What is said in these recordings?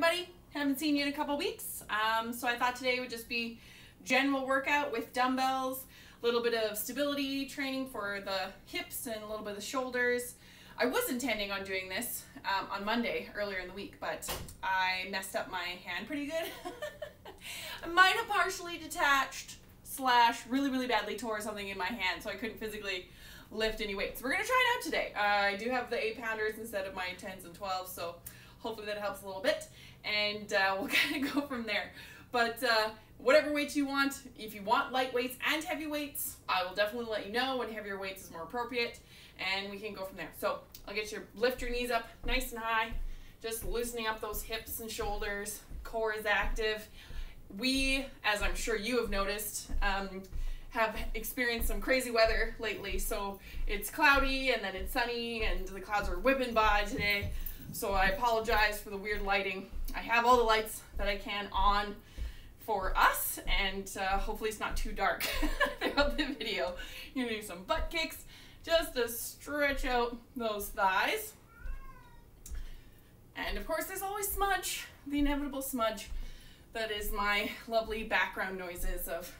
everybody. Haven't seen you in a couple weeks. So I thought today would just be general workout with dumbbells, a little bit of stability training for the hips and a little bit of the shoulders. I was intending on doing this on Monday earlier in the week, but I messed up my hand pretty good. I might have partially detached / really badly tore something in my hand, so I couldn't physically lift any weights. We're going to try it out today. I do have the 8-pounders instead of my 10s and 12s, so hopefully that helps a little bit, and we'll kind of go from there. But whatever weights you want, if you want light weights and heavy weights, I will definitely let you know when heavier weights is more appropriate, and we can go from there. So I'll get you lift your knees up nice and high, just loosening up those hips and shoulders. Core is active. We, as I'm sure you have noticed, have experienced some crazy weather lately. So it's cloudy and then it's sunny and the clouds are whipping by today. So I apologize for the weird lighting. I have all the lights that I can on for us, and hopefully it's not too dark throughout the video. You're gonna do some butt kicks just to stretch out those thighs. And of course there's always smudge, the inevitable smudge. That is my lovely background noises of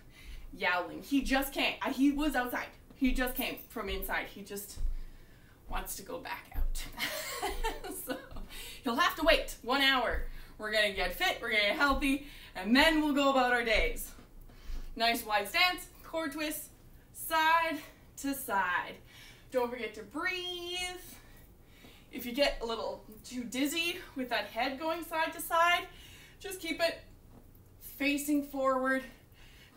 yowling. He just came. He was outside. He just came from inside. He just wants to go back out. So he'll have to wait 1 hour. We're going to get fit, we're going to get healthy, and then we'll go about our days. Nice wide stance, core twist, side to side. Don't forget to breathe. If you get a little too dizzy with that head going side to side, just keep it facing forward.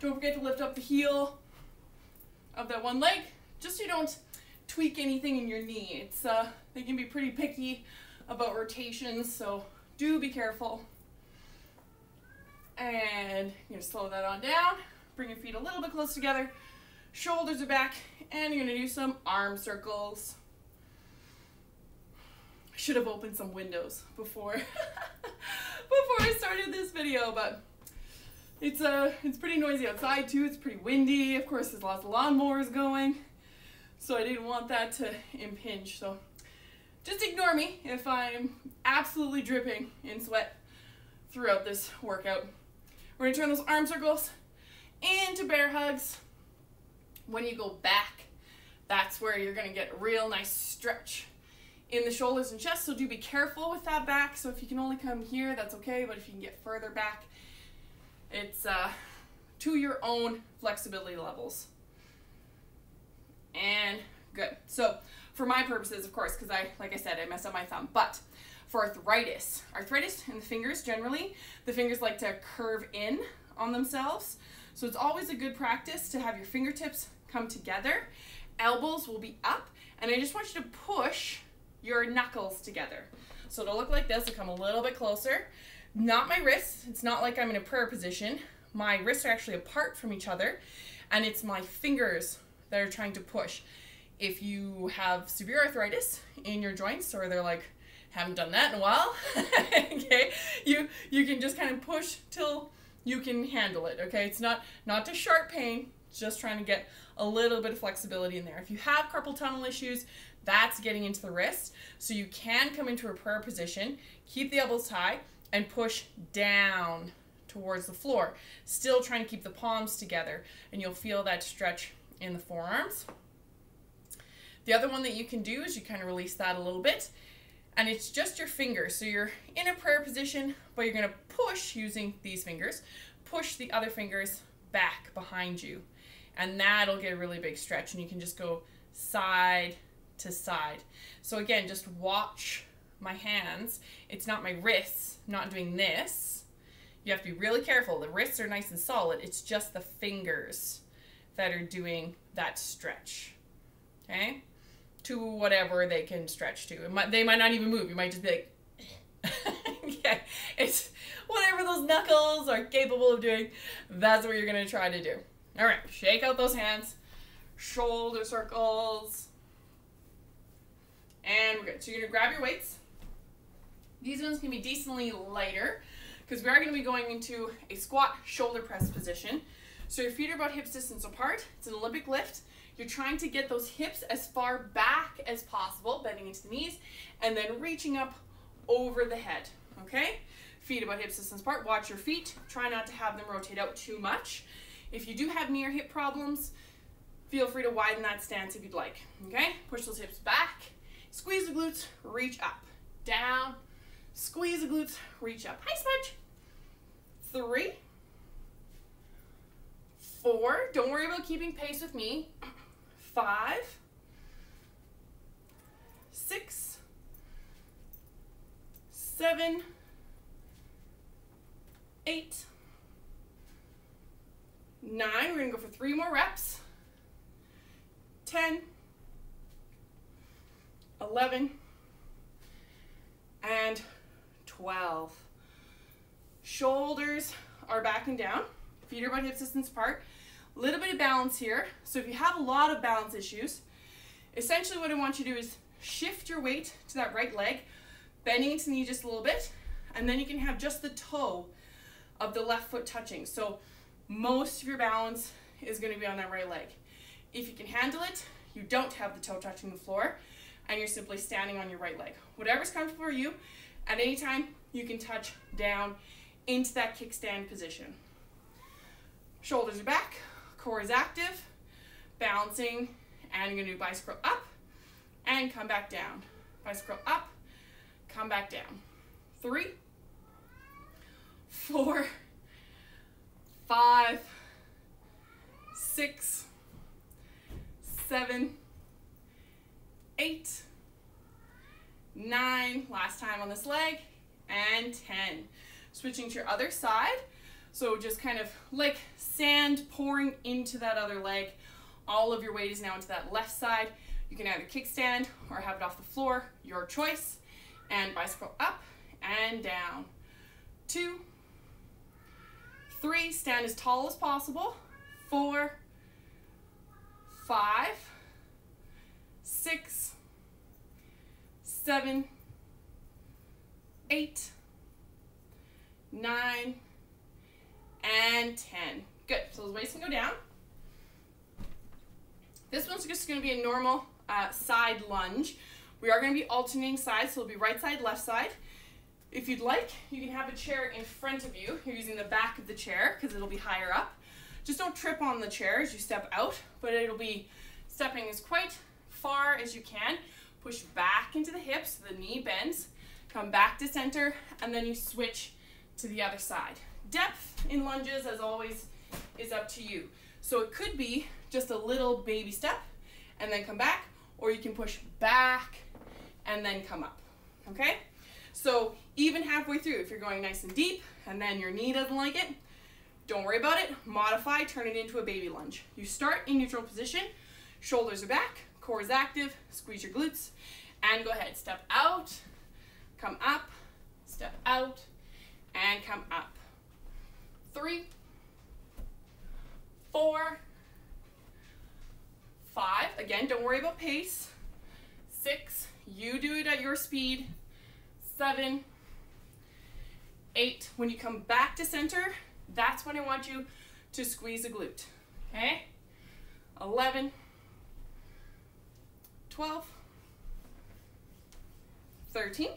Don't forget to lift up the heel of that one leg, just so you don't tweak anything in your knee. It's they can be pretty picky about rotations, so do be careful. And you're gonna slow that on down. Bring your feet a little bit close together. Shoulders are back, and you're gonna do some arm circles. I should have opened some windows before I started this video, but it's pretty noisy outside too. It's pretty windy. Of course, there's lots of lawnmowers going, so I didn't want that to impinge. So just ignore me if I'm absolutely dripping in sweat throughout this workout. We're gonna turn those arm circles into bear hugs. When you go back, that's where you're gonna get a real nice stretch in the shoulders and chest, so do be careful with that back. So if you can only come here, that's okay, but if you can get further back, it's to your own flexibility levels. And good. So for my purposes, of course, because like I said, I messed up my thumb, but for arthritis in the fingers, generally, the fingers like to curve in on themselves. So it's always a good practice to have your fingertips come together, elbows will be up, and I just want you to push your knuckles together. So it'll look like this. It'll come a little bit closer. Not my wrists. It's not like I'm in a prayer position. My wrists are actually apart from each other, and it's my fingers that are trying to push. If you have severe arthritis in your joints, or they're like, haven't done that in a while, okay, you can just kind of push till you can handle it, okay? It's not to sharp pain, just trying to get a little bit of flexibility in there. If you have carpal tunnel issues, that's getting into the wrist. So you can come into a prayer position, keep the elbows high, and push down towards the floor. Still trying to keep the palms together, and you'll feel that stretch in the forearms. The other one that you can do is you kind of release that a little bit, and it's just your fingers. So you're in a prayer position, but you're gonna push using these fingers, push the other fingers back behind you, and that'll get a really big stretch, and you can just go side to side. So again, just watch my hands. It's not my wrists. I'm not doing this. You have to be really careful. The wrists are nice and solid. It's just the fingers that are doing that stretch, okay? To whatever they can stretch to. They might not even move. You might just be like, okay. It's whatever those knuckles are capable of doing, that's what you're gonna try to do. All right, shake out those hands, shoulder circles, and we're good. So you're gonna grab your weights. These ones can be decently lighter because we are gonna be going into a squat shoulder press position. So your feet are about hips distance apart. It's an Olympic lift. You're trying to get those hips as far back as possible, bending into the knees, and then reaching up over the head, okay? feet about hip distance apart. Watch your feet. Try not to have them rotate out too much. If you do have knee or hip problems, feel free to widen that stance if you'd like. Okay? Push those hips back. Squeeze the glutes. Reach up. Down. Squeeze the glutes. Reach up. Hi, Smudge. 3, 4. Don't worry about keeping pace with me. 5, 6, 7, 8, 9. We're going to go for 3 more reps. 10, 11, and 12. Shoulders are back and down. Feet are about hip distance apart. A little bit of balance here. So if you have a lot of balance issues, essentially what I want you to do is shift your weight to that right leg, bending into the knee just a little bit, and then you can have just the toe of the left foot touching. So most of your balance is going to be on that right leg. If you can handle it, you don't have the toe touching the floor, and you're simply standing on your right leg. Whatever's comfortable for you, at any time, you can touch down into that kickstand position. Shoulders are back, core is active, balancing, and you're going to do bicycle up and come back down. Bicycle up, come back down. 3, 4, 5, 6, 7, 8, 9, last time on this leg, and 10. Switching to your other side. So just kind of like sand pouring into that other leg. All of your weight is now into that left side. You can either kickstand or have it off the floor, your choice. And bicycle up and down. 2, 3, stand as tall as possible. 4, 5, 6, 7, 8, 9, and 10. Good, so those weights can go down. This one's just gonna be a normal side lunge. We are gonna be alternating sides, so it'll be right side, left side. If you'd like, you can have a chair in front of you. You're using the back of the chair because it'll be higher up. Just don't trip on the chair as you step out, but it'll be stepping as quite far as you can. Push back into the hips, so the knee bends. Come back to center, and then you switch to the other side. Depth in lunges, as always, is up to you. So it could be just a little baby step, and then come back, or you can push back and then come up, okay? So even halfway through, if you're going nice and deep, and then your knee doesn't like it, don't worry about it. Modify, turn it into a baby lunge. You start in neutral position, shoulders are back, core is active, squeeze your glutes, and go ahead. Step out, come up, step out, and come up. 3, 4, 5. Again, don't worry about pace. 6, you do it at your speed. 7, 8. When you come back to center, that's when I want you to squeeze a glute. Okay? 11, 12, 13,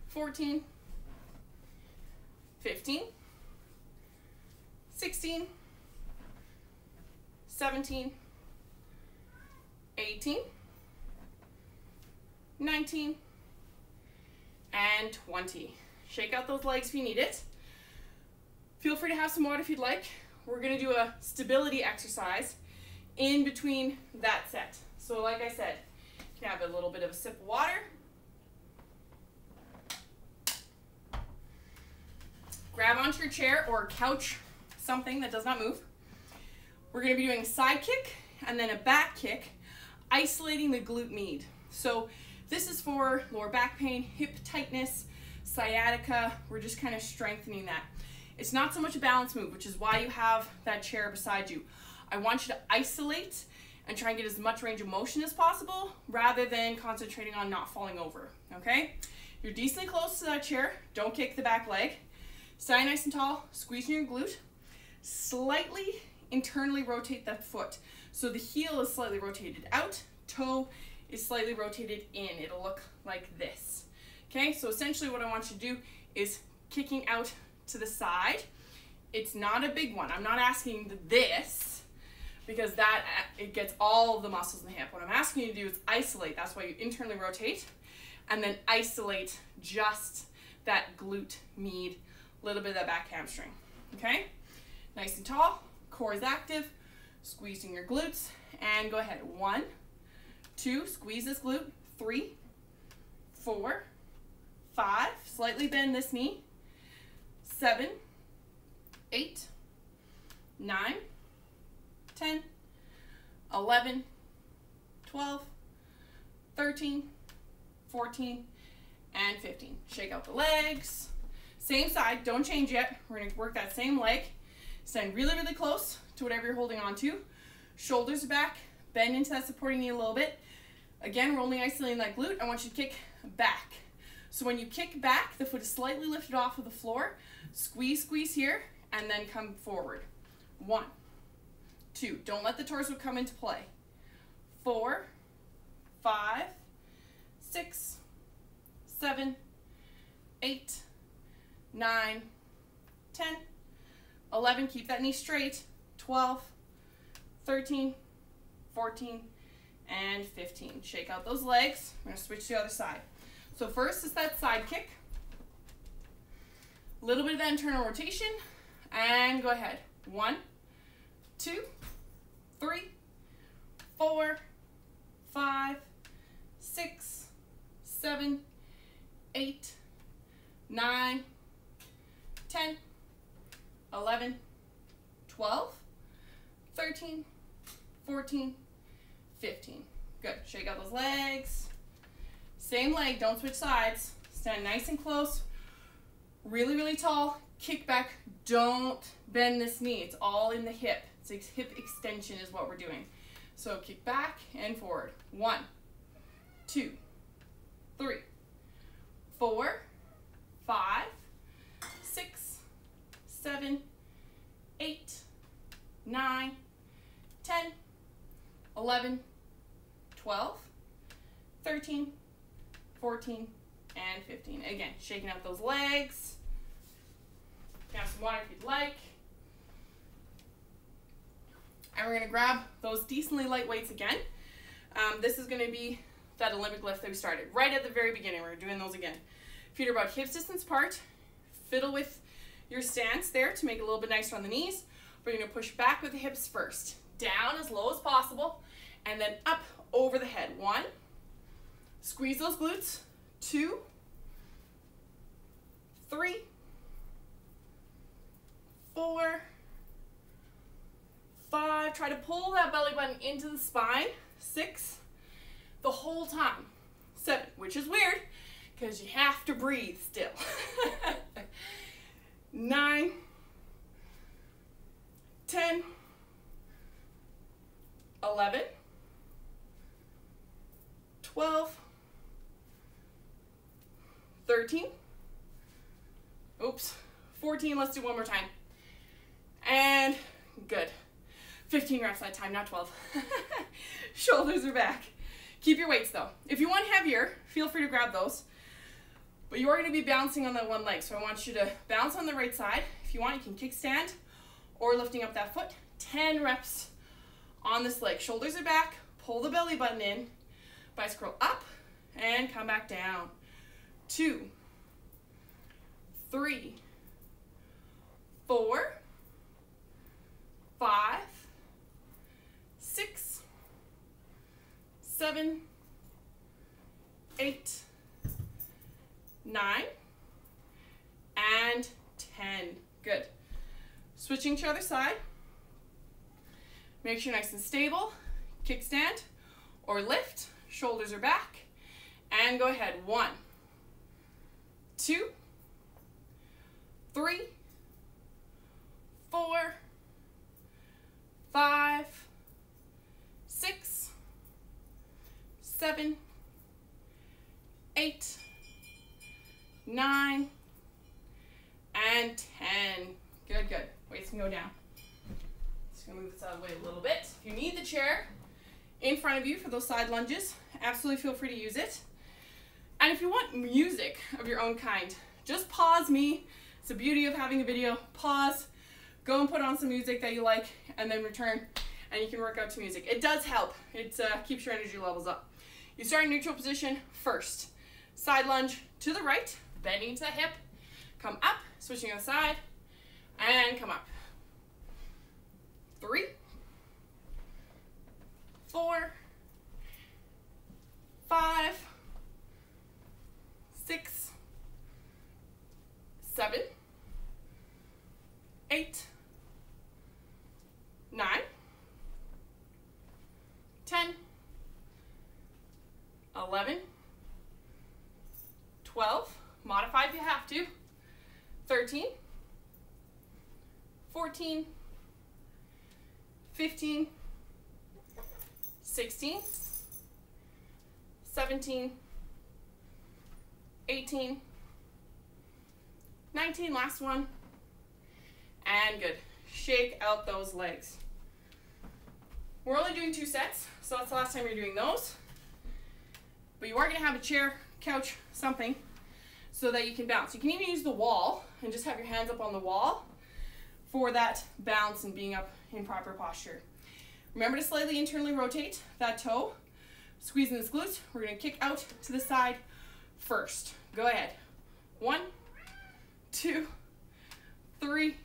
14, 15, 16, 17, 18, 19, and 20. Shake out those legs if you need it. Feel free to have some water if you'd like. We're going to do a stability exercise in between that set. So like I said, you can have a little bit of a sip of water. Grab onto your chair or couch, something that does not move. We're going to be doing a side kick and then a back kick, isolating the glute med. So this is for lower back pain, hip tightness, sciatica. We're just kind of strengthening that. It's not so much a balance move, which is why you have that chair beside you. I want you to isolate and try and get as much range of motion as possible rather than concentrating on not falling over, okay? You're decently close to that chair. Don't kick the back leg. Stand nice and tall, squeezing your glute. Slightly internally rotate that foot. So the heel is slightly rotated out, toe is slightly rotated in. It'll look like this. Okay, so essentially what I want you to do is kicking out to the side. It's not a big one. I'm not asking this because that it gets all of the muscles in the hip. What I'm asking you to do is isolate. That's why you internally rotate and then isolate just that glute med, a little bit of that back hamstring. Okay, nice and tall, core is active, squeezing your glutes, and go ahead. 1, 2, squeeze this glute. 3, 4, 5, slightly bend this knee. 7, 8, 9, 10, 11, 12, 13, 14, and 15. Shake out the legs. Same side, don't change yet. We're gonna work that same leg. Stand really, really close to whatever you're holding on to. Shoulders are back, bend into that supporting knee a little bit. Again, we're only isolating that glute. I want you to kick back. So when you kick back, the foot is slightly lifted off of the floor. Squeeze, squeeze here, and then come forward. 1, 2, don't let the torso come into play. 4, 5, 6, 7, 8, 9, 10, 11, keep that knee straight. 12, 13, 14, and 15. Shake out those legs. We're gonna switch to the other side. So first is that side kick. A little bit of that internal rotation, and go ahead. 1, 2, 3, 4, 5, 6, 7, 8, 9, 10, 11, 12, 13, 14, 15. Good. Shake out those legs. Same leg, don't switch sides. Stand nice and close. Really, really tall. Kick back. Don't bend this knee. It's all in the hip. It's a hip extension is what we're doing. So kick back and forward. 1, 2, 3, 4, 5, 6, 7, 8, 9, 10, 11, 12, 13, 14, and 15. Again, shaking out those legs. Have some water if you'd like. And we're going to grab those decently light weights again. This is going to be that Olympic lift that we started right at the very beginning. We're doing those again. Feet are about hips distance apart. Fiddle with your stance there to make it a little bit nicer on the knees. We're going to push back with the hips first. Down as low as possible, and then up over the head. 1, squeeze those glutes. 2, 3, 4, 5. Try to pull that belly button into the spine. 6, the whole time. 7, which is weird because you have to breathe still. 9, 10, 11, 12, 13, oops, 14, let's do one more time, and good, 15 reps that time, not 12. Shoulders are back. Keep your weights though. If you want heavier, feel free to grab those, but you are going to be bouncing on that one leg, so I want you to bounce on the right side. If you want, you can kickstand or lifting up that foot. 10 reps on this leg. Shoulders are back, pull the belly button in, bicycle up, and come back down. 2, 3, 4, 5, 6, 7, 8, 9, and 10. Good. Switching to the other side. Make sure you're nice and stable. Kickstand or lift. Shoulders are back. And go ahead. 1, 2, 3, 4, 5, 6, 7, 8, 9, and 10. Good, good. Weights can go down. Just gonna move this out of the way a little bit. If you need the chair in front of you for those side lunges, absolutely feel free to use it. And if you want music of your own kind, just pause me. It's the beauty of having a video. Pause, go and put on some music that you like, and then return, and you can work out to music. It does help. It keeps your energy levels up. You start in neutral position first. Side lunge to the right, bending into the hip, come up, switching on the side, and come up. 3, 4, 5, 6, 7, 8, 9, 10, 11, 12, modify if you have to, 13, 14, 15, 16, 17, 18, 19, last one, and good. Shake out those legs. We're only doing 2 sets, so that's the last time you're doing those. But you are going to have a chair, couch, something, so that you can bounce. You can even use the wall and just have your hands up on the wall for that bounce and being up in proper posture. Remember to slightly internally rotate that toe. Squeezing this glute. We're going to kick out to the side first. Go ahead. 1, 2, 3,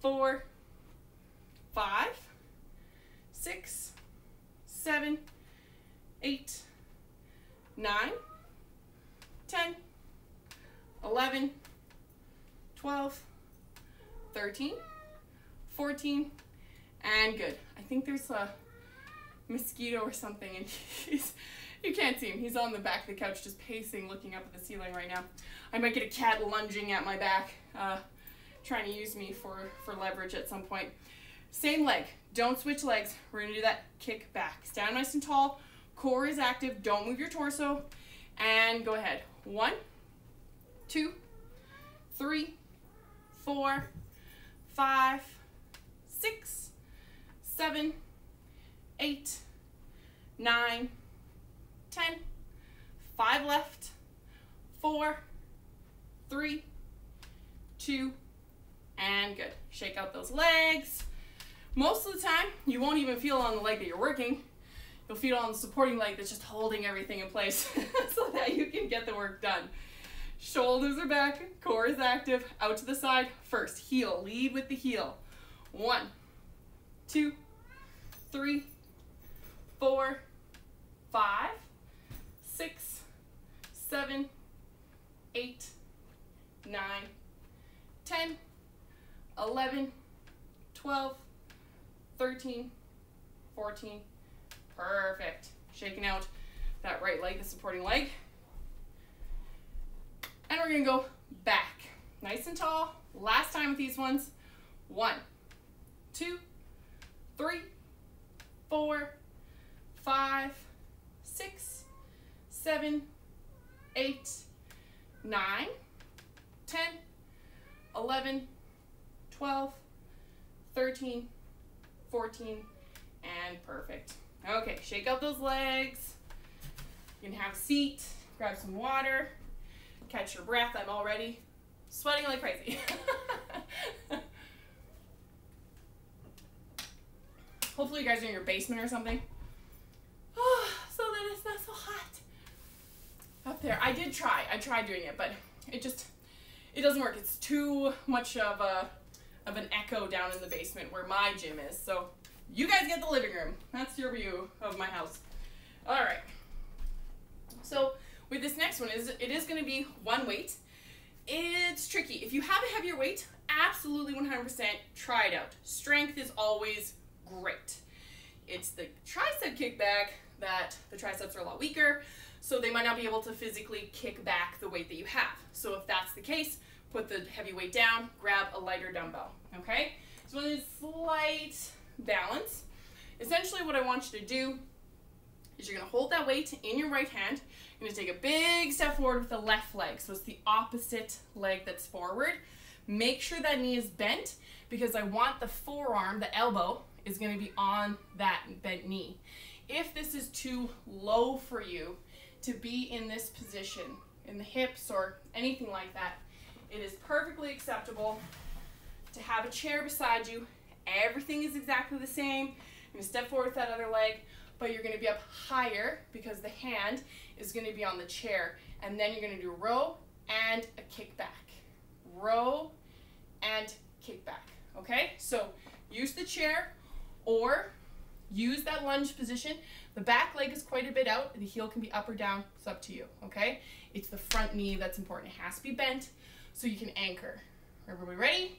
4, 5, 6, 7, 8, 9, 10, 11, 12, 13, 14, and good. I think there's a mosquito or something, and you can't see him. He's on the back of the couch just pacing, looking up at the ceiling right now. I might get a cat lunging at my back, trying to use me for leverage at some point. Same leg. Don't switch legs. We're going to do that kick back. Stand nice and tall. Core is active. Don't move your torso. And go ahead. 1, 2, 3, 4, 5, 6, 7, 8, 9, 10, 5 left, 4, 3, 2, and good. Shake out those legs. Most of the time, you won't even feel on the leg that you're working. You'll feel on the supporting leg that's just holding everything in place so that you can get the work done. Shoulders are back, core is active, out to the side first. Heel, lead with the heel. 1, 2, 3, 4, 5, 6, 7, 8, 9, 10, 11, 12, 13, 14. Perfect. Shaking out that right leg, the supporting leg. And we're going to go back. Nice and tall. Last time with these ones. 1, 2, 3, 4, 5, 6, 7, 8, 9, 10, 11, 12, 13, 14, and perfect. Okay, shake out those legs. You can have a seat, grab some water, catch your breath. I'm already sweating like crazy. Hopefully you guys are in your basement or something. Oh, so that it's not so hot up there. I tried doing it, but it doesn't work. It's too much of an echo down in the basement where my gym is. So you guys get the living room. That's your view of my house. All right. So with this next one, it is going to be one weight. It's tricky. If you have a heavier weight, absolutely 100% try it out. Strength is always great. It's the tricep kickback that the triceps are a lot weaker, so they might not be able to physically kick back the weight that you have. So if that's the case, put the heavy weight down, grab a lighter dumbbell, okay? So with a slight balance, essentially what I want you to do is you're going to hold that weight in your right hand. You're going to take a big step forward with the left leg. So it's the opposite leg that's forward. Make sure that knee is bent because I want the forearm, the elbow, is going to be on that bent knee. If this is too low for you to be in this position, in the hips or anything like that. It is perfectly acceptable to have a chair beside you. Everything is exactly the same. You're going to step forward with that other leg, but you're going to be up higher because the hand is going to be on the chair. And then you're going to do row and a kick back. Row and kick back. Okay? So use the chair or use that lunge position. The back leg is quite a bit out. The heel can be up or down. It's up to you. Okay? It's the front knee that's important. It has to be bent so you can anchor. Everybody ready?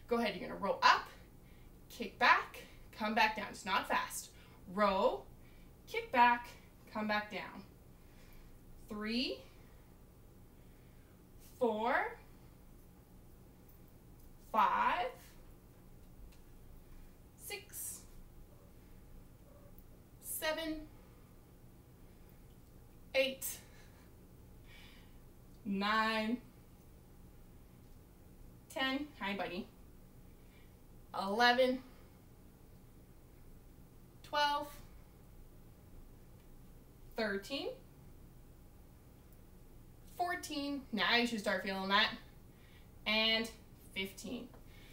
Go ahead. You're going to row up, kick back, come back down. It's not fast. Row, kick back, come back down. 3, 4, 5, 6, 7, 8, 9, 10, hi buddy, 11, 12, 13, 14, now you should start feeling that, and 15.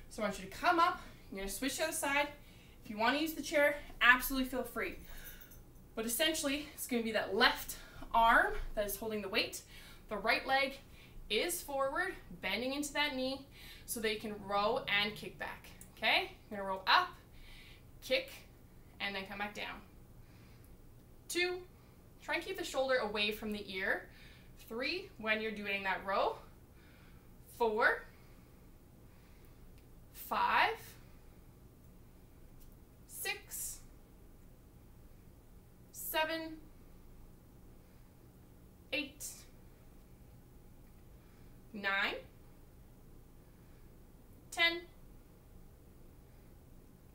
So I want you to come up, you're going to switch to the other side. If you want to use the chair, absolutely feel free. But essentially, it's going to be that left arm that is holding the weight. The right leg is forward, bending into that knee so that you can row and kick back. Okay? You're going to row up, kick, and then come back down. 2, try and keep the shoulder away from the ear. 3, when you're doing that row. 4, 5, 6, 7, 8, 9, 10,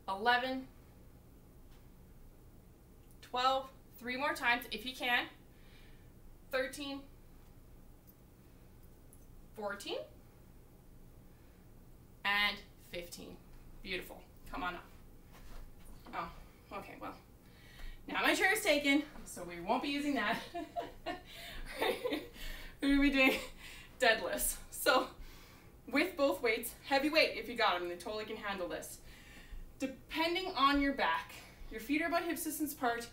11, 12, 3 more times if you can, 13, 14, and 15. Beautiful. Come on up. Oh, okay, well, now my chair is taken, so we won't be using that. We're going to be doing deadlifts. So, with both weights, heavy weight if you got them, they totally can handle this. Depending on your back, your feet are about hip distance apart,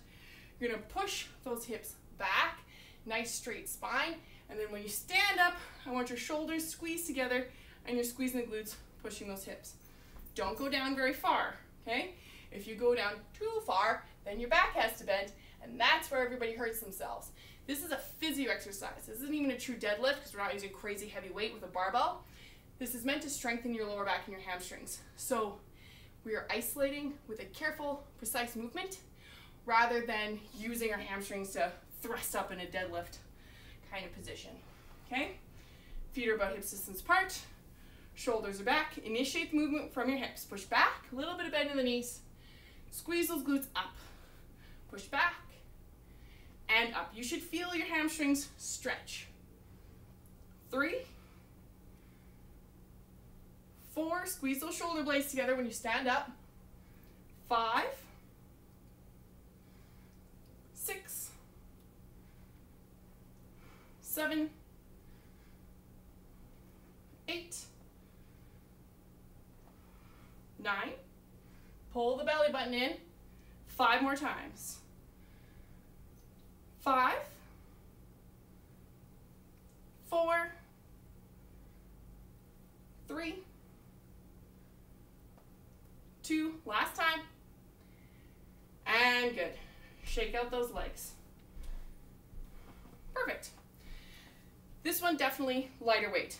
you're going to push those hips back, nice straight spine, and then when you stand up, I want your shoulders squeezed together and you're squeezing the glutes, pushing those hips. Don't go down very far, okay? If you go down too far, then your back has to bend, and that's where everybody hurts themselves. This is a physio exercise. This isn't even a true deadlift because we're not using crazy heavy weight with a barbell. This is meant to strengthen your lower back and your hamstrings. So we are isolating with a careful, precise movement rather than using our hamstrings to thrust up in a deadlift kind of position, okay? Feet are about hip distance apart, shoulders are back. Initiate the movement from your hips. Push back, a little bit of bend in the knees. Squeeze those glutes up. Push back and up. You should feel your hamstrings stretch. 3, 4, squeeze those shoulder blades together when you stand up. 5, 6, 7, 8, 9, pull the belly button in, 5 more times. 5, 4, 3, 2, last time, and good. Shake out those legs. Perfect. This one definitely lighter weight.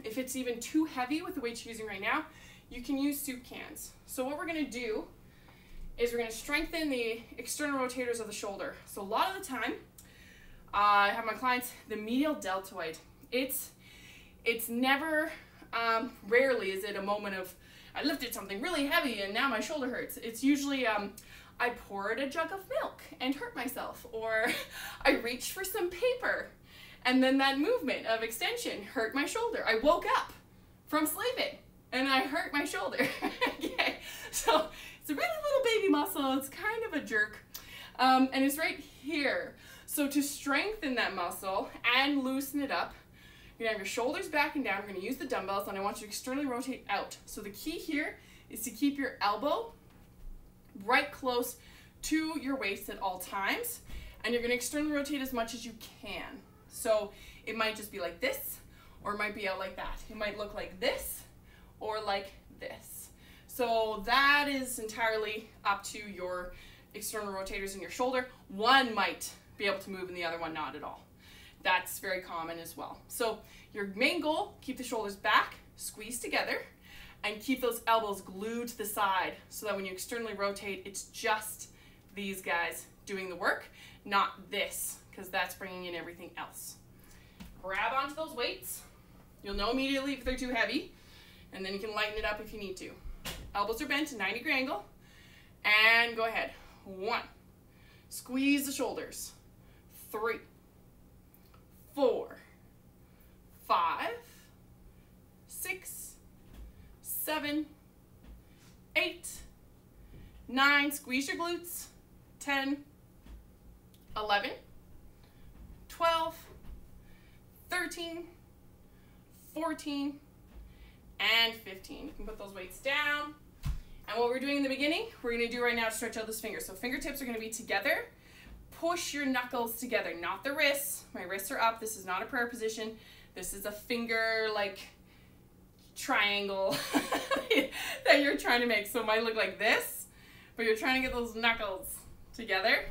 If it's even too heavy with the weight you're using right now, you can use soup cans. So what we're going to do is we're going to strengthen the external rotators of the shoulder. So a lot of the time, I have my clients, the medial deltoid. It's never, rarely is it a moment of, I lifted something really heavy and now my shoulder hurts. It's usually, I poured a jug of milk and hurt myself, or I reached for some paper and then that movement of extension hurt my shoulder. I woke up from sleeping and I hurt my shoulder. Okay, so it's a really little baby muscle. It's kind of a jerk, and it's right here. So to strengthen that muscle and loosen it up, you're gonna have your shoulders back and down. We're gonna use the dumbbells, and I want you to externally rotate out. So the key here is to keep your elbow right close to your waist at all times, and you're gonna externally rotate as much as you can. So it might just be like this, or it might be out like that. It might look like this, or like this. So that is entirely up to your external rotators in your shoulder. One might be able to move and the other one not at all. That's very common as well. So your main goal, keep the shoulders back, squeeze together, and keep those elbows glued to the side so that when you externally rotate, it's just these guys doing the work, not this, because that's bringing in everything else. Grab onto those weights. You'll know immediately if they're too heavy, and then you can lighten it up if you need to. Elbows are bent, 90-degree angle, and go ahead. 1, squeeze the shoulders. 3, 4, 5, 6, 7, 8, 9, squeeze your glutes. 10, 11, 12, 13, 14, and 15. You can put those weights down. And what we're doing in the beginning, we're going to do right now to stretch out those fingers. So fingertips are going to be together. Push your knuckles together, not the wrists. My wrists are up. This is not a prayer position. This is a finger like triangle that you're trying to make. So it might look like this, but you're trying to get those knuckles together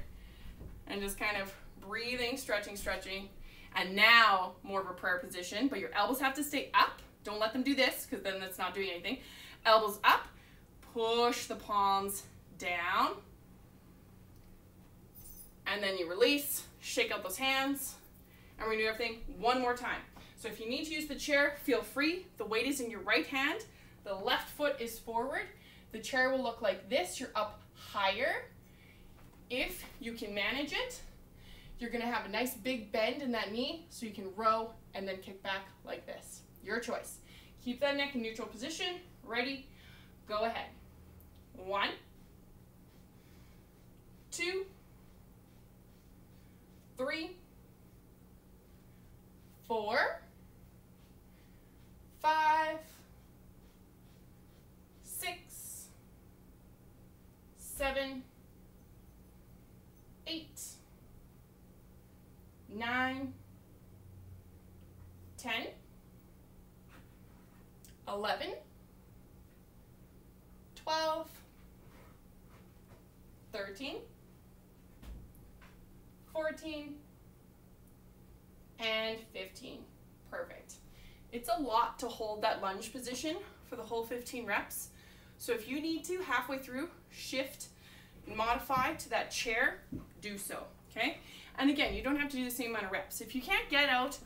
and just kind of breathing, stretching, stretching. And now more of a prayer position, but your elbows have to stay up. Don't let them do this because then that's not doing anything. Elbows up, push the palms down. And then you release, shake out those hands, and we're gonna do everything one more time. So if you need to use the chair, feel free. The weight is in your right hand. The left foot is forward. The chair will look like this. You're up higher. If you can manage it, you're gonna have a nice big bend in that knee so you can row and then kick back like this. Your choice. Keep that neck in neutral position. Ready? Go ahead. 1, 2, 3, 4, 5, 6, 7, 8, 9, 10, 11, 12, 13, 14, and 15. Perfect. It's a lot to hold that lunge position for the whole 15 reps. So if you need to, halfway through, shift and modify to that chair, do so, okay? And again, you don't have to do the same amount of reps. If you can't get out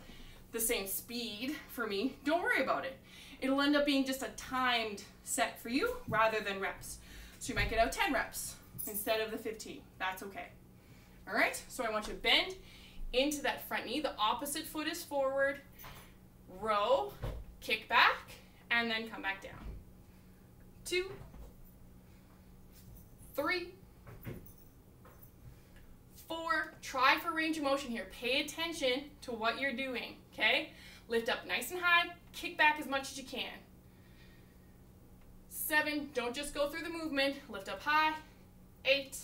the same speed for me, don't worry about it. It'll end up being just a timed set for you rather than reps. So you might get out 10 reps instead of the 15. That's okay. All right, so I want you to bend into that front knee. The opposite foot is forward. Row, kick back, and then come back down. 2, 3, 4. Try for range of motion here. Pay attention to what you're doing, okay? Lift up nice and high. Kick back as much as you can. 7. Don't just go through the movement. Lift up high. 8.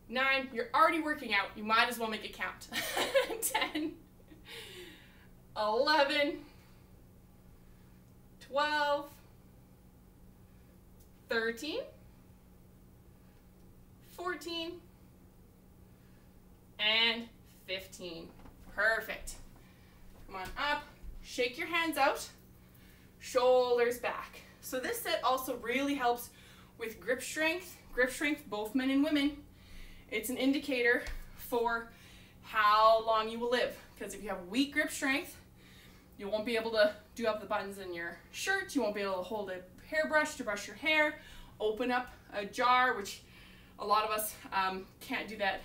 9, you're already working out. You might as well make it count. 10, 11, 12, 13, 14, and 15. Perfect. Come on up. Shake your hands out. Shoulders back. So this set also really helps with grip strength. Grip strength, both men and women. It's an indicator for how long you will live. Because if you have weak grip strength, you won't be able to do up the buttons in your shirt. You won't be able to hold a hairbrush to brush your hair, open up a jar, which a lot of us can't do that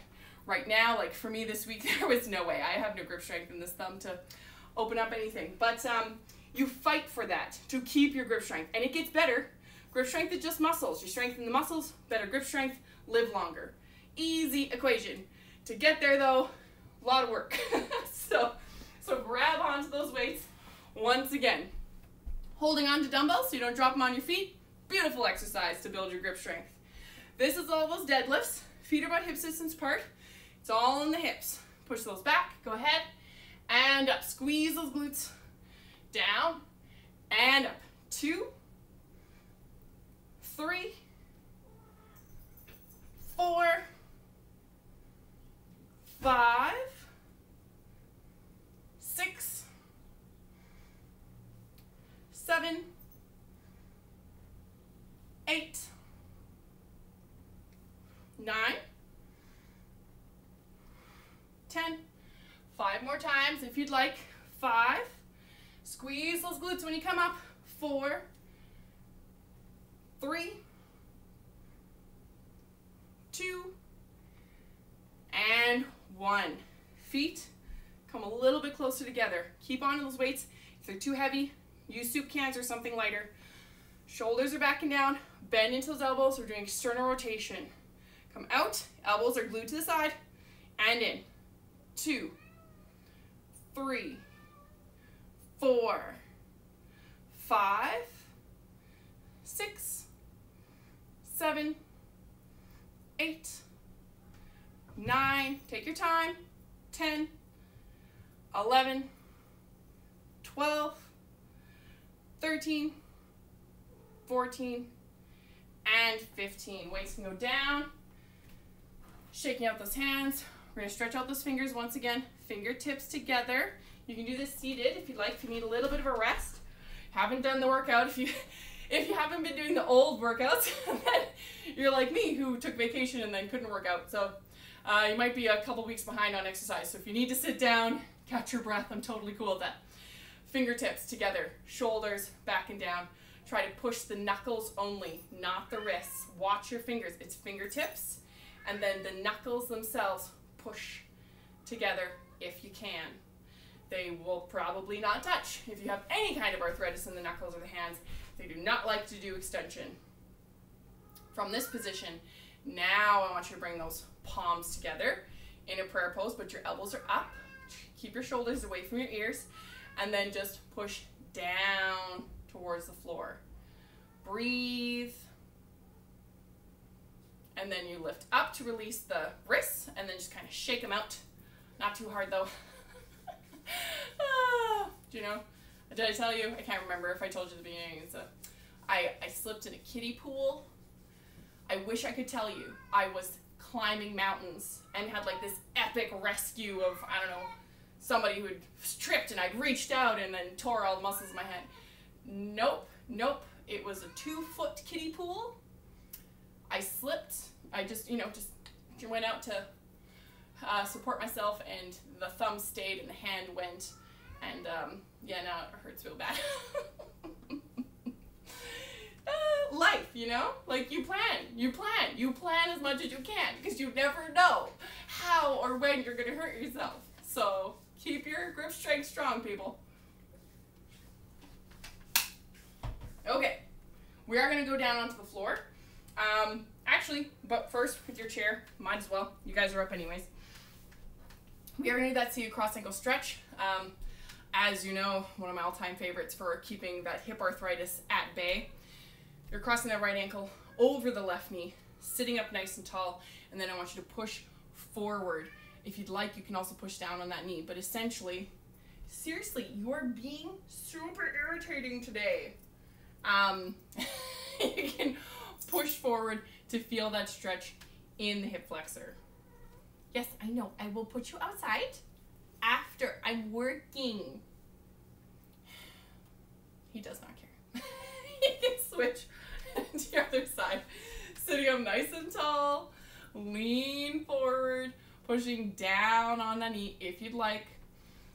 right now. Like for me this week, there was no way. I have no grip strength in this thumb to open up anything. But you fight for that to keep your grip strength. And it gets better. Grip strength is just muscles. You strengthen the muscles, better grip strength, live longer. Easy equation To get there though, a lot of work. so grab onto those weights once again. Holding on to dumbbells so you don't drop them on your feet. Beautiful exercise to build your grip strength. This is all those deadlifts. Feet are about hip distance apart. It's all in the hips. Push those back, go ahead, and up. Squeeze those glutes. Down, and up. 2, 3, 4, 5, 6, 7, 8, 9, 10. 5 more times if you'd like. 5. Squeeze those glutes when you come up. 4, 3, 2, and 1. Feet come a little bit closer together. Keep on those weights. If they're too heavy, use soup cans or something lighter. Shoulders are back and down. Bend into those elbows. We're doing external rotation. Come out. Elbows are glued to the side. And in. 2, 3, 4, 5, 6, 7, 8, 9, take your time, 10, 11, 12, 13, 14, and 15. Weights can go down, shaking out those hands. We're gonna stretch out those fingers once again, fingertips together. You can do this seated if you'd like, if you need a little bit of a rest. Haven't done the workout, if you haven't been doing the old workouts, then you're like me who took vacation and then couldn't work out. So you might be a couple weeks behind on exercise. So if you need to sit down, catch your breath, I'm totally cool with that. Fingertips together, shoulders back and down. Try to push the knuckles only, not the wrists. Watch your fingers. It's fingertips, and then the knuckles themselves push together if you can. They will probably not touch. If you have any kind of arthritis in the knuckles or the hands, they do not like to do extension. From this position, now I want you to bring those palms together in a prayer pose, but your elbows are up. Keep your shoulders away from your ears, and then just push down towards the floor. Breathe. And then you lift up to release the wrists, and then just kind of shake them out. Not too hard though. Do you know? Did I tell you? I can't remember if I told you at the beginning. I slipped in a kiddie pool. I wish I could tell you I was climbing mountains and had like this epic rescue of, I don't know, somebody who had tripped and I'd reached out and then tore all the muscles in my head. Nope. It was a 2-foot kiddie pool. I slipped. I just went out to support myself, and the thumb stayed and the hand went, and yeah, now it hurts real bad. Life, you know, like you plan as much as you can, because you never know how or when you're gonna hurt yourself. So keep your grip strength strong, people. Okay, we are gonna go down onto the floor. Actually, but first with your chair, might as well. You guys are up anyways. We are gonna do that seated cross ankle stretch. As you know, one of my all-time favorites for keeping that hip arthritis at bay. You're crossing that right ankle over the left knee, sitting up nice and tall, and then I want you to push forward. If you'd like, you can also push down on that knee, but essentially, seriously, you're being super irritating today. You can push forward to feel that stretch in the hip flexor. Yes, I know, I will put you outside after I'm working. He does not care. He can switch to the other side. Sitting up nice and tall, lean forward, pushing down on the knee if you'd like,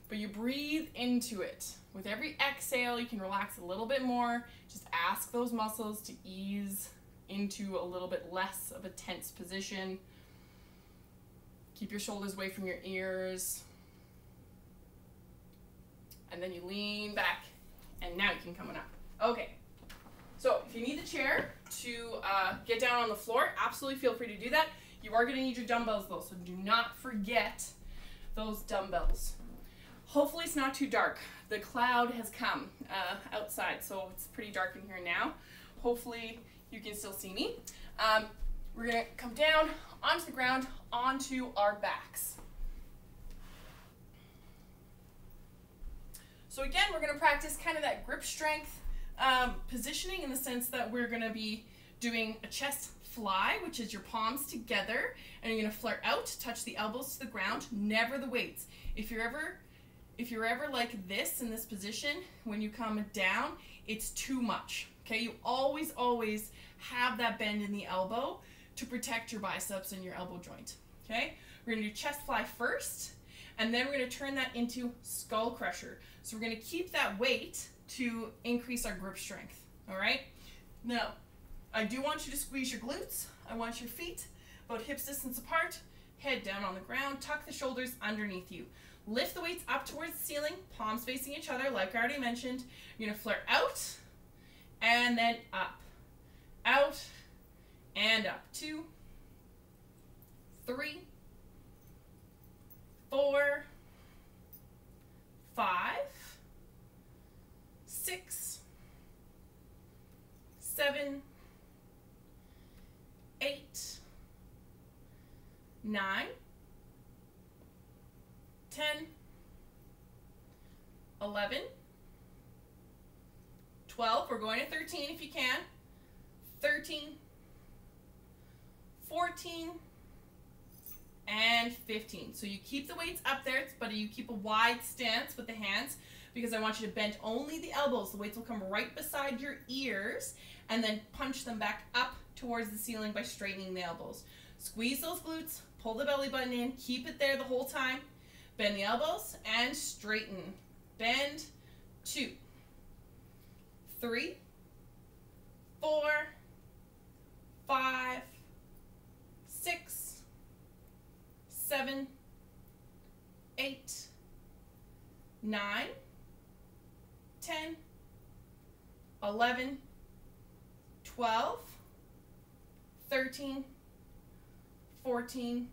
but you breathe into it. With every exhale, you can relax a little bit more. Just ask those muscles to ease into a little bit less of a tense position. Keep your shoulders away from your ears. And then you lean back, and now you can come on up. Okay, so if you need the chair to get down on the floor, absolutely feel free to do that. You are going to need your dumbbells though, so do not forget those dumbbells. Hopefully it's not too dark. The cloud has come outside, so it's pretty dark in here now. Hopefully you can still see me. We're going to come down onto the ground, onto our backs. So again, we're going to practice kind of that grip strength positioning, in the sense that we're going to be doing a chest fly, which is your palms together, and you're going to flare out, touch the elbows to the ground, never the weights. If you're ever like this in this position, when you come down, it's too much. Okay, you always have that bend in the elbow to protect your biceps and your elbow joint. Okay, we're going to do chest fly first, and then we're going to turn that into skull crusher. So we're going to keep that weight to increase our grip strength. All right, now I do want you to squeeze your glutes. I want your feet about hips distance apart, head down on the ground, tuck the shoulders underneath you. Lift the weights up towards the ceiling, palms facing each other, like I already mentioned. You're going to flare out, and then up, out, and up. 2, 3, 4, 5, 6, 7, 8, 9, 10, 11, 12, we're going to 13 if you can, 13, 14, and 15. So you keep the weights up there, but you keep a wide stance with the hands, because I want you to bend only the elbows. The weights will come right beside your ears, and then punch them back up towards the ceiling by straightening the elbows. Squeeze those glutes, pull the belly button in, keep it there the whole time. Bend the elbows and straighten. Bend. 2, 3, 4, 5, 6, 7, 8, 9, 10, 11, 12, 13, 14,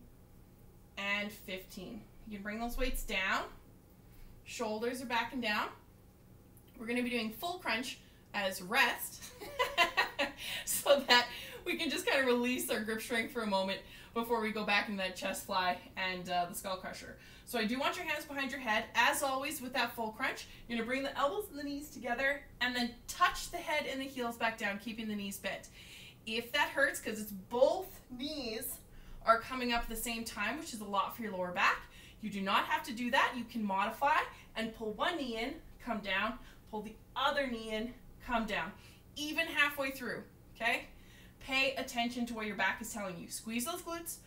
and 15. You can bring those weights down. Shoulders are back and down. We're going to be doing full crunch as rest so that we can just kind of release our grip strength for a moment before we go back into that chest fly and the skull crusher. So I do want your hands behind your head. As always with that full crunch, you're going to bring the elbows and the knees together and then touch the head and the heels back down, keeping the knees bent. If that hurts, because it's both knees are coming up at the same time, which is a lot for your lower back, you do not have to do that. You can modify and pull one knee in, come down, pull the other knee in, come down, even halfway through, okay? Pay attention to what your back is telling you. Squeeze those glutes,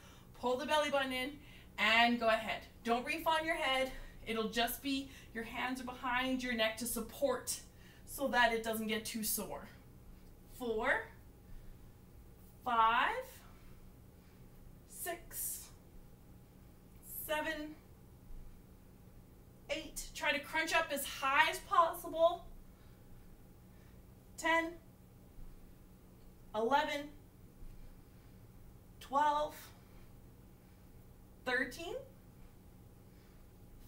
pull the belly button in, and go ahead. Don't reef on your head. It'll just be your hands are behind your neck to support so that it doesn't get too sore. 4, 5, 6, 7, 8. Try to crunch up as high as possible. 10, 11, 12, 13,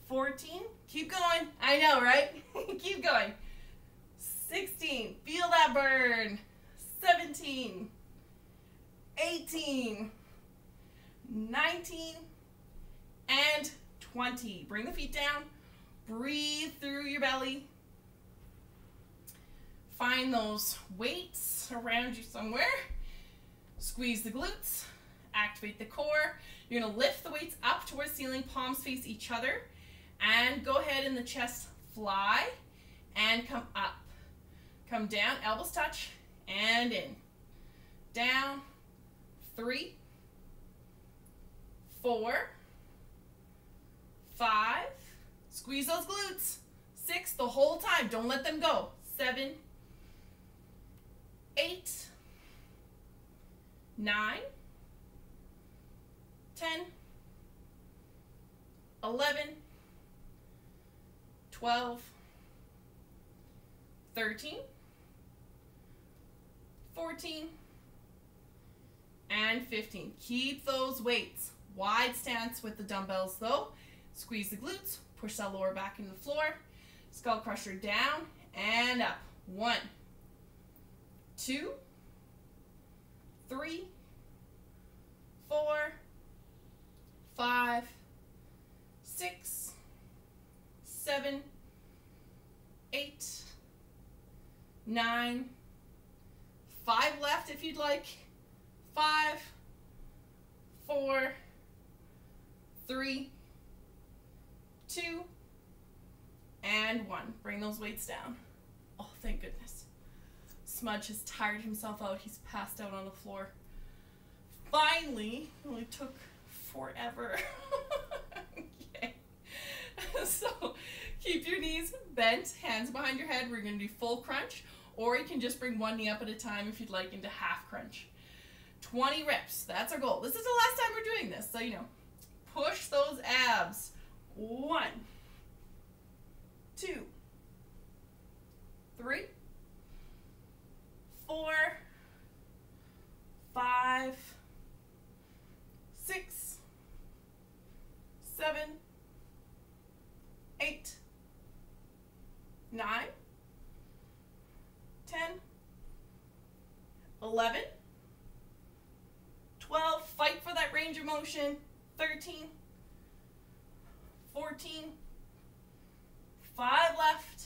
14. Keep going. I know, right? Keep going. 16. Feel that burn. 17, 18, 19, and 20. Bring the feet down. Breathe through your belly. Find those weights around you somewhere. Squeeze the glutes. Activate the core. You're going to lift the weights up towards the ceiling. Palms face each other. And go ahead in the chest fly. And come up. Come down. Elbows touch. And in. Down. 3, 4, 5. Squeeze those glutes. 6 the whole time. Don't let them go. 7, 8, 9, 10, 11, 12, 13, 14, and 15. Keep those weights. Wide stance with the dumbbells though. Squeeze the glutes, push that lower back into the floor. Skull crusher down and up. 1, 2, 3, 4, 5, 6, 7, 8, 9, 5 left if you'd like. 5, 4, 3, 2, and 1. Bring those weights down. Oh, thank goodness. Smudge has tired himself out. He's passed out on the floor. Finally, it only took forever. Okay. So keep your knees bent, hands behind your head. We're going to do full crunch, or you can just bring one knee up at a time if you'd like into half crunch. 20 reps. That's our goal. This is the last time we're doing this, so you know. Push those abs. 1, 2, 3, 4, 5, 6, 7, 8, 9, 10, 11, 12, fight for that range of motion. 13, 14, 5 left,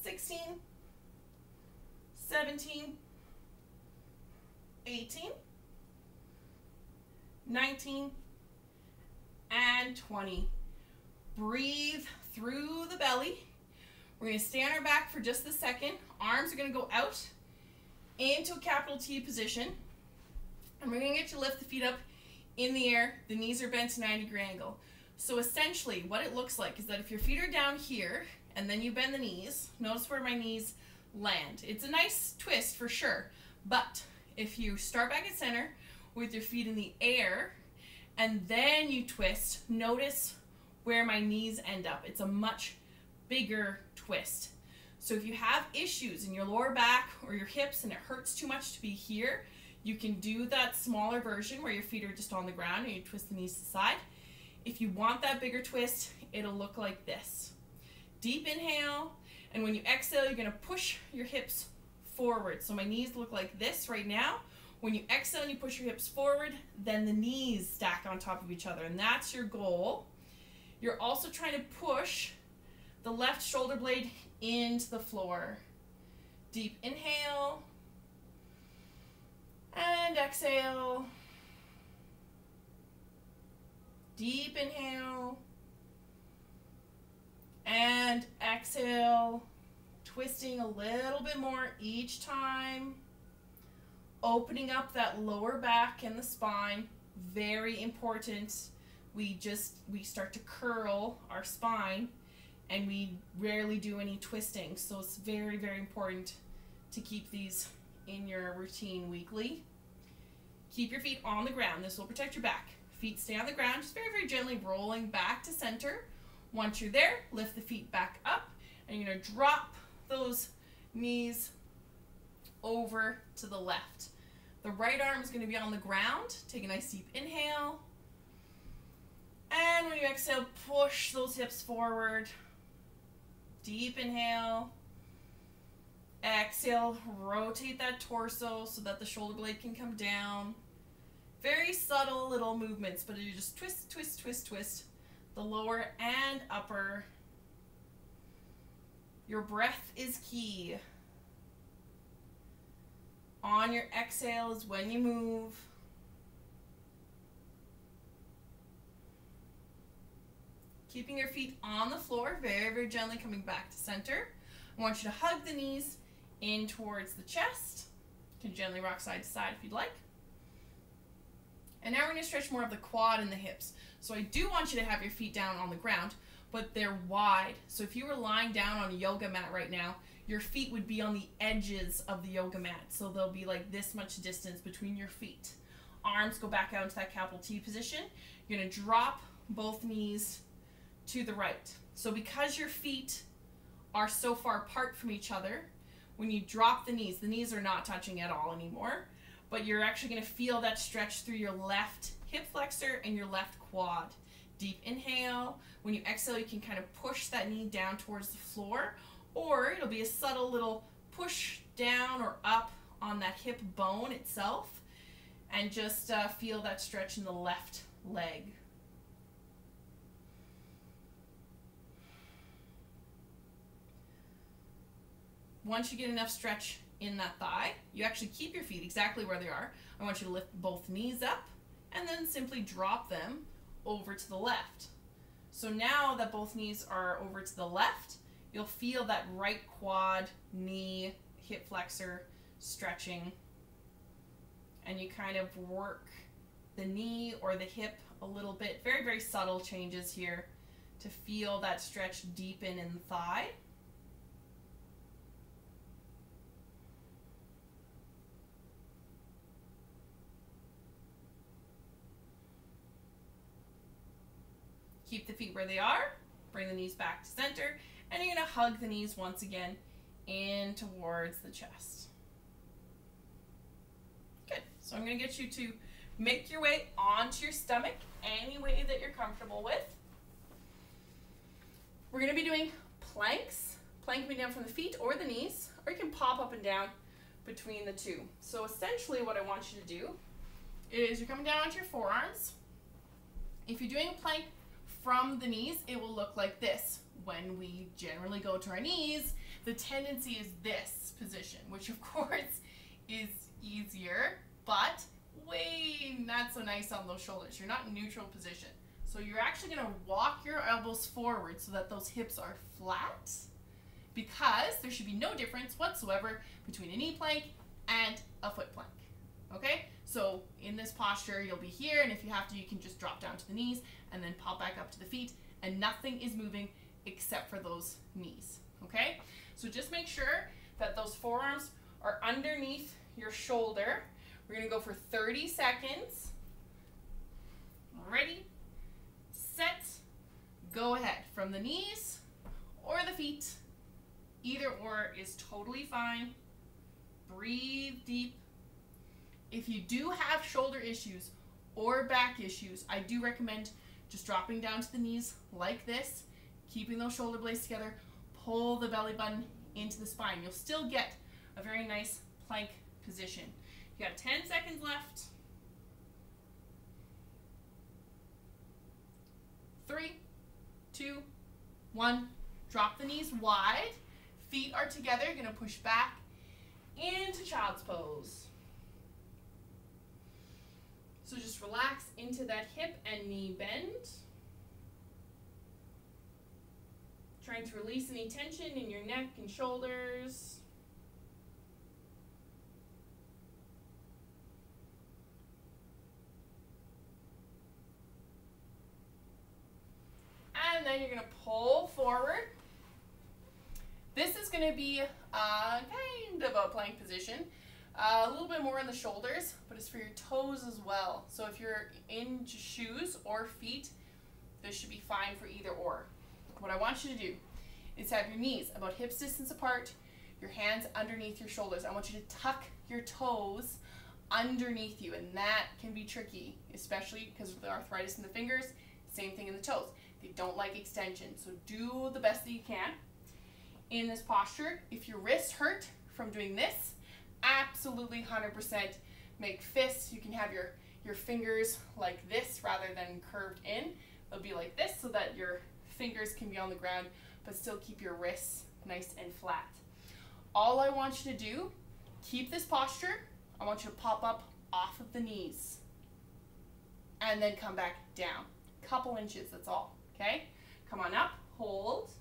16, 17, 18, 19, and 20. Breathe through the belly. We're going to stay on our back for just a second. Arms are going to go out into a capital T position. And we're going to get you to lift the feet up in the air. The knees are bent to 90-degree angle. So essentially what it looks like is that if your feet are down here and then you bend the knees, notice where my knees land. It's a nice twist for sure, but if you start back at center with your feet in the air and then you twist, notice where my knees end up. It's a much bigger twist. So if you have issues in your lower back or your hips and it hurts too much to be here, you can do that smaller version where your feet are just on the ground and you twist the knees to the side. If you want that bigger twist, it'll look like this. Deep inhale, and when you exhale, you're gonna push your hips forward. So my knees look like this right now. When you exhale and you push your hips forward, then the knees stack on top of each other, and that's your goal. You're also trying to push the left shoulder blade into the floor. Deep inhale, and exhale. Deep inhale, and exhale, twisting a little bit more each time, opening up that lower back and the spine. Very important. We start to curl our spine and we rarely do any twisting, so it's very, very important to keep these in your routine weekly. Keep your feet on the ground. This will protect your back. Feet stay on the ground, just very, very gently rolling back to center. Once you're there, lift the feet back up, and you're going to drop those knees over to the left. The right arm is going to be on the ground. Take a nice deep inhale. And when you exhale, push those hips forward. Deep inhale. Exhale, rotate that torso so that the shoulder blade can come down. Very subtle little movements, but you just twist, twist, twist, twist. The lower and upper. Your breath is key. On your exhales when you move. Keeping your feet on the floor, very, very gently coming back to center. I want you to hug the knees in towards the chest. You can gently rock side to side if you'd like. And now we're going to stretch more of the quad and the hips. So I do want you to have your feet down on the ground, but they're wide. So if you were lying down on a yoga mat right now, your feet would be on the edges of the yoga mat. So there'll be like this much distance between your feet. Arms go back out into that capital T position. You're going to drop both knees to the right. So because your feet are so far apart from each other, when you drop the knees are not touching at all anymore, but you're actually going to feel that stretch through your left hip flexor and your left quad. Deep inhale. When you exhale, you can kind of push that knee down towards the floor, or it'll be a subtle little push down or up on that hip bone itself, and just feel that stretch in the left leg. Once you get enough stretch in that thigh, you actually keep your feet exactly where they are. I want you to lift both knees up and then simply drop them over to the left. So now that both knees are over to the left, you'll feel that right quad, knee, hip flexor stretching, and you kind of work the knee or the hip a little bit. Very, very subtle changes here to feel that stretch deepen in the thigh. Keep the feet where they are, bring the knees back to center, and you're going to hug the knees once again in towards the chest. Good. So I'm going to get you to make your way onto your stomach any way that you're comfortable with. We're going to be doing planks. Plank can be down from the feet or the knees, or you can pop up and down between the two. So essentially what I want you to do is you're coming down onto your forearms. If you're doing a plank from the knees, it will look like this. When we generally go to our knees, the tendency is this position, which of course is easier, but way not so nice on those shoulders. You're not in neutral position. So you're actually going to walk your elbows forward so that those hips are flat, because there should be no difference whatsoever between a knee plank and a foot plank. Okay? So in this posture, you'll be here, and if you have to, you can just drop down to the knees and then pop back up to the feet, and nothing is moving except for those knees. Okay? So just make sure that those forearms are underneath your shoulder. We're going to go for 30 seconds. Ready, set, go ahead. From the knees or the feet, either or is totally fine. Breathe deep. If you do have shoulder issues or back issues, I do recommend just dropping down to the knees like this, keeping those shoulder blades together, pull the belly button into the spine. You'll still get a very nice plank position. You got 10 seconds left. 3, 2, 1. Drop the knees wide. Feet are together. You're going to push back into child's pose. So just relax into that hip and knee bend. Trying to release any tension in your neck and shoulders. And then you're going to pull forward. This is going to be kind of a plank position. A little bit more in the shoulders, but it's for your toes as well. So if you're in shoes or feet, this should be fine for either or. What I want you to do is have your knees about hips distance apart, your hands underneath your shoulders. I want you to tuck your toes underneath you, and that can be tricky, especially because of the arthritis in the fingers. Same thing in the toes. They don't like extension, so do the best that you can. In this posture, if your wrists hurt from doing this, absolutely 100% make fists. You can have your fingers like this rather than curved in. They'll be like this so that your fingers can be on the ground, but still keep your wrists nice and flat. All I want you to do, keep this posture. I want you to pop up off of the knees and then come back down. Couple inches, that's all. Okay? Come on up, hold,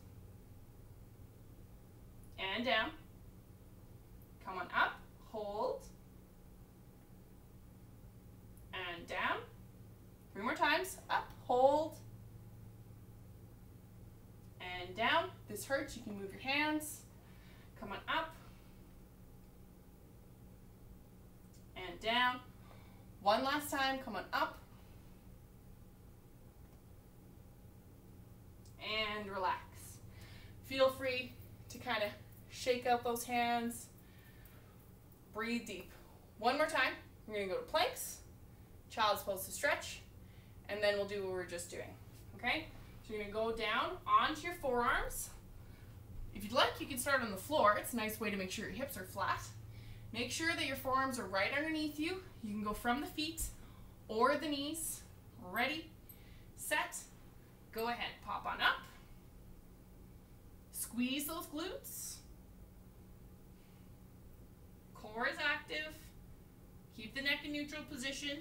and down. Come on up, hold, and down. 3 more times. Up, hold, and down. If this hurts, you can move your hands. Come on up, and down. One last time. Come on up, and relax. Feel free to kind of shake out those hands. Breathe deep. One more time. You're going to go to planks, child's pose to stretch, and then we'll do what we were just doing. Okay? So you're going to go down onto your forearms. If you'd like, you can start on the floor. It's a nice way to make sure your hips are flat. Make sure that your forearms are right underneath you. You can go from the feet or the knees. Ready, set, go ahead. Pop on up. Squeeze those glutes. Core is active. Keep the neck in neutral position.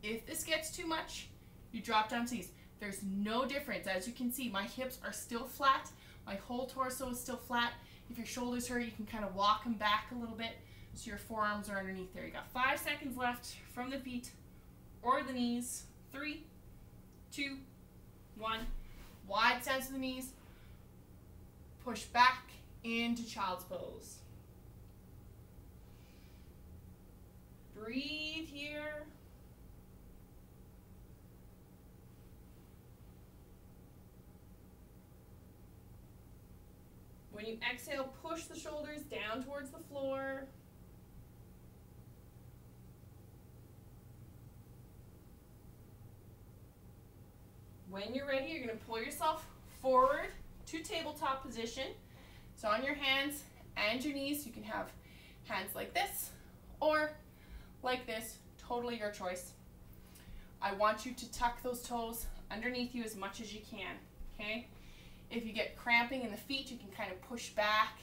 If this gets too much, you drop down to these. There's no difference. As you can see, my hips are still flat. My whole torso is still flat. If your shoulders hurt, you can kind of walk them back a little bit so your forearms are underneath there. You got 5 seconds left from the feet or the knees. 3, 2, 1. Wide stance of the knees. Push back into child's pose. Breathe here. When you exhale, push the shoulders down towards the floor. When you're ready, you're going to pull yourself forward to tabletop position. So on your hands and your knees, you can have hands like this or like this, totally your choice. I want you to tuck those toes underneath you as much as you can, okay? If you get cramping in the feet, you can kind of push back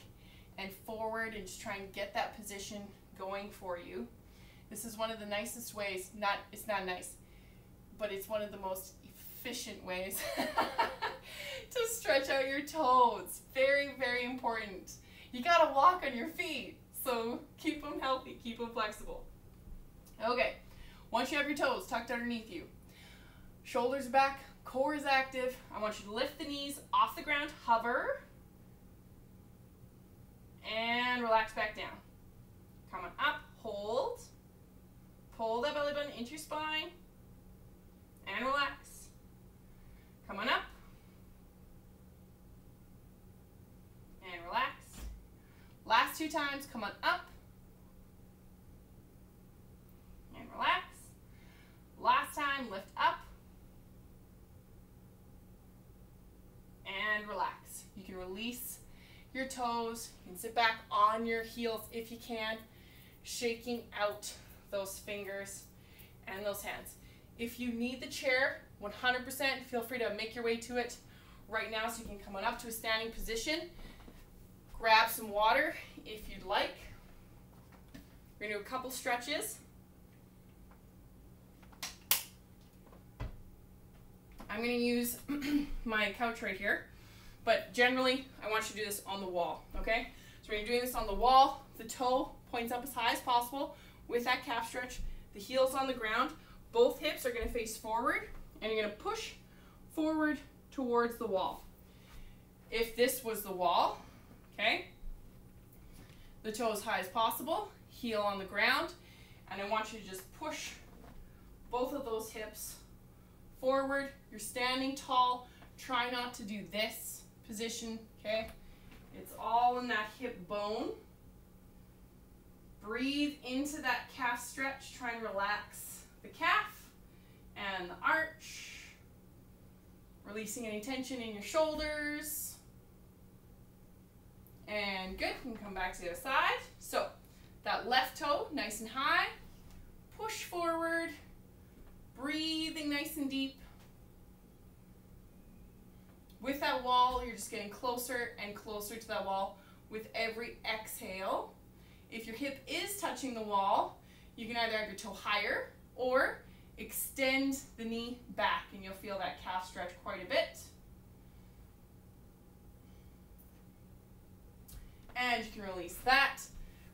and forward and just try and get that position going for you. This is one of the nicest ways, it's not nice, but it's one of the most efficient ways to stretch out your toes. Very, very important. You gotta walk on your feet, so keep them healthy, keep them flexible. Okay, once you have your toes tucked underneath you, shoulders back, core is active. I want you to lift the knees off the ground, hover, and relax back down. Come on up, hold, pull that belly button into your spine, and relax. Come on up, and relax. Last 2 times, come on up, and relax. Last time, lift up, and relax. You can release your toes. You can sit back on your heels if you can, shaking out those fingers and those hands. If you need the chair, 100% feel free to make your way to it right now so you can come on up to a standing position. Grab some water if you'd like. We're going to do a couple stretches. I'm going to use my couch right here, but generally I want you to do this on the wall, okay? So when you're doing this on the wall, the toe points up as high as possible with that calf stretch. The heel's on the ground. Both hips are going to face forward, and you're going to push forward towards the wall. If this was the wall, okay, the toe as high as possible, heel on the ground, and I want you to just push both of those hips forward. You're standing tall. Try not to do this position, okay? It's all in that hip bone. Breathe into that calf stretch. Try and relax the calf and the arch. Releasing any tension in your shoulders. And good. You can come back to the other side. So that left toe nice and high. Push forward. Breathing nice and deep. With that wall, you're just getting closer and closer to that wall with every exhale. If your hip is touching the wall, you can either have your toe higher or extend the knee back, and you'll feel that calf stretch quite a bit. And you can release that.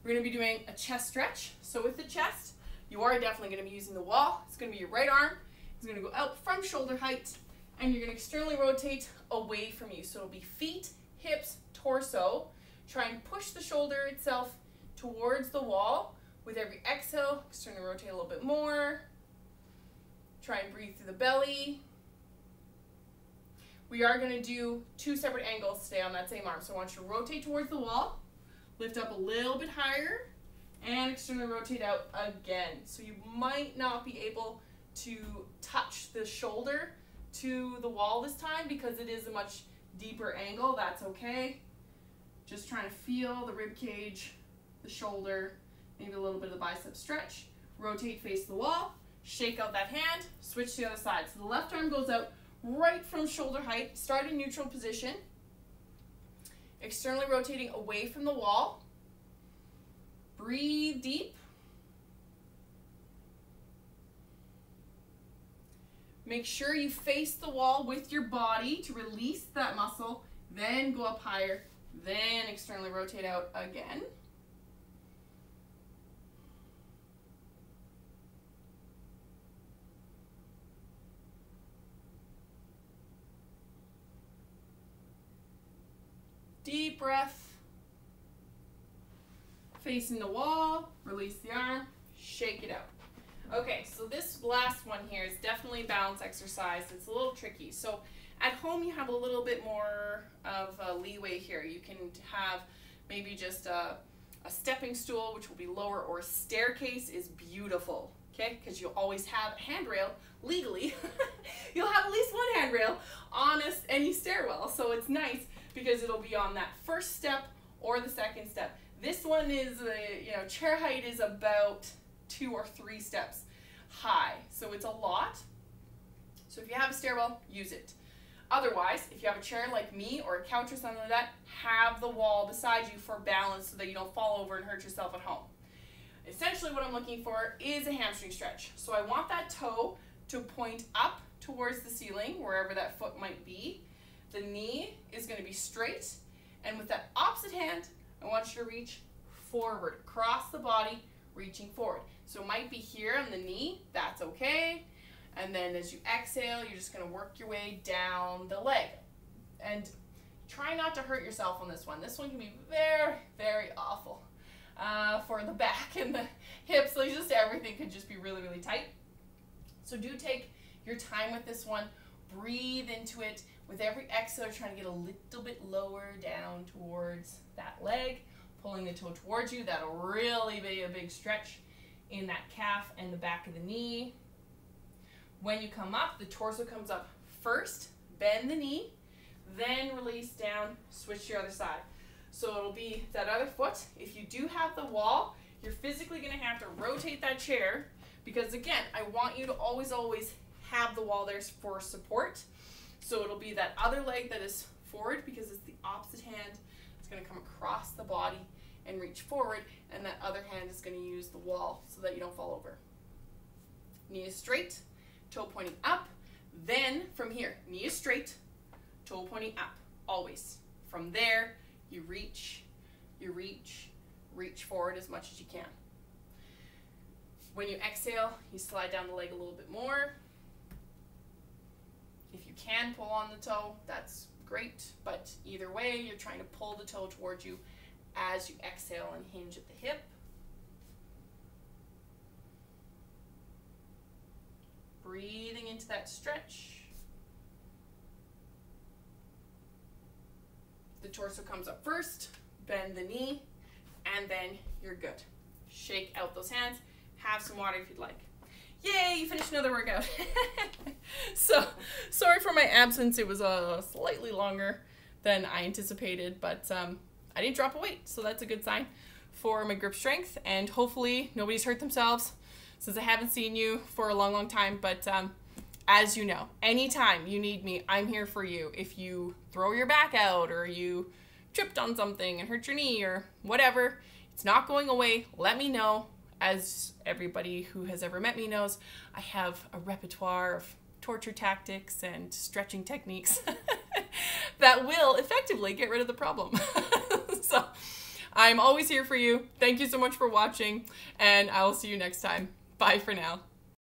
We're going to be doing a chest stretch. So with the chest, you are definitely going to be using the wall. It's going to be your right arm. It's going to go out from shoulder height, and you're going to externally rotate away from you. So it'll be feet, hips, torso. Try and push the shoulder itself towards the wall. With every exhale, externally rotate a little bit more. Try and breathe through the belly. We are going to do 2 separate angles today on that same arm. So I want you to rotate towards the wall. Lift up a little bit higher and externally rotate out again. So you might not be able to touch the shoulder to the wall this time because it is a much deeper angle. That's okay. Just trying to feel the rib cage, the shoulder, maybe a little bit of the bicep stretch. Rotate, face the wall, shake out that hand, switch to the other side. So the left arm goes out right from shoulder height, start in neutral position, externally rotating away from the wall. Breathe deep. Make sure you face the wall with your body to release that muscle, then go up higher, then externally rotate out again. Deep breath. Facing the wall, release the arm, shake it out. Okay, so this last one here is definitely a balance exercise. It's a little tricky. So at home you have a little bit more of a leeway here. You can have maybe just a stepping stool, which will be lower, or a staircase is beautiful, okay? Because you'll always have a handrail, legally. You'll have at least one handrail on any stairwell, so it's nice because it'll be on that first step or the second step. This one is, chair height is about 2 or 3 steps high, so it's a lot. So if you have a stairwell, use it. Otherwise, if you have a chair like me or a couch or something like that, have the wall beside you for balance so that you don't fall over and hurt yourself at home. Essentially what I'm looking for is a hamstring stretch. So I want that toe to point up towards the ceiling, wherever that foot might be. The knee is going to be straight, and with that opposite hand, I want you to reach forward, across the body, reaching forward. So it might be here on the knee, that's okay. And then as you exhale, you're just gonna work your way down the leg. And try not to hurt yourself on this one. This one can be very, very awful for the back and the hips. Like just everything could just be really, really tight. So do take your time with this one. Breathe into it. With every exhale, trying to get a little bit lower down towards that leg, pulling the toe towards you. That'll really be a big stretch in that calf and the back of the knee. When you come up, the torso comes up first, bend the knee, then release down, switch to your other side. So it'll be that other foot. If you do have the wall, you're physically gonna have to rotate that chair because again, I want you to always have the wall there for support. So it'll be that other leg that is forward because it's the opposite hand. It's going to come across the body and reach forward, and that other hand is going to use the wall so that you don't fall over. Knee is straight, toe pointing up. Then from here, knee is straight, toe pointing up, always. From there, you reach, reach forward as much as you can. When you exhale, you slide down the leg a little bit more. If you can pull on the toe, that's great, but either way, you're trying to pull the toe towards you as you exhale and hinge at the hip. Breathing into that stretch. The torso comes up first, bend the knee, and then you're good. Shake out those hands. Have some water if you'd like. Yay, you finished another workout. So, sorry for my absence. It was slightly longer than I anticipated, but I didn't drop a weight, so that's a good sign for my grip strength, and hopefully nobody's hurt themselves since I haven't seen you for a long, long time, but as you know, anytime you need me, I'm here for you. If you throw your back out or you tripped on something and hurt your knee or whatever, it's not going away, let me know. As everybody who has ever met me knows, I have a repertoire of torture tactics and stretching techniques that will effectively get rid of the problem. So I'm always here for you. Thank you so much for watching, and I will see you next time. Bye for now.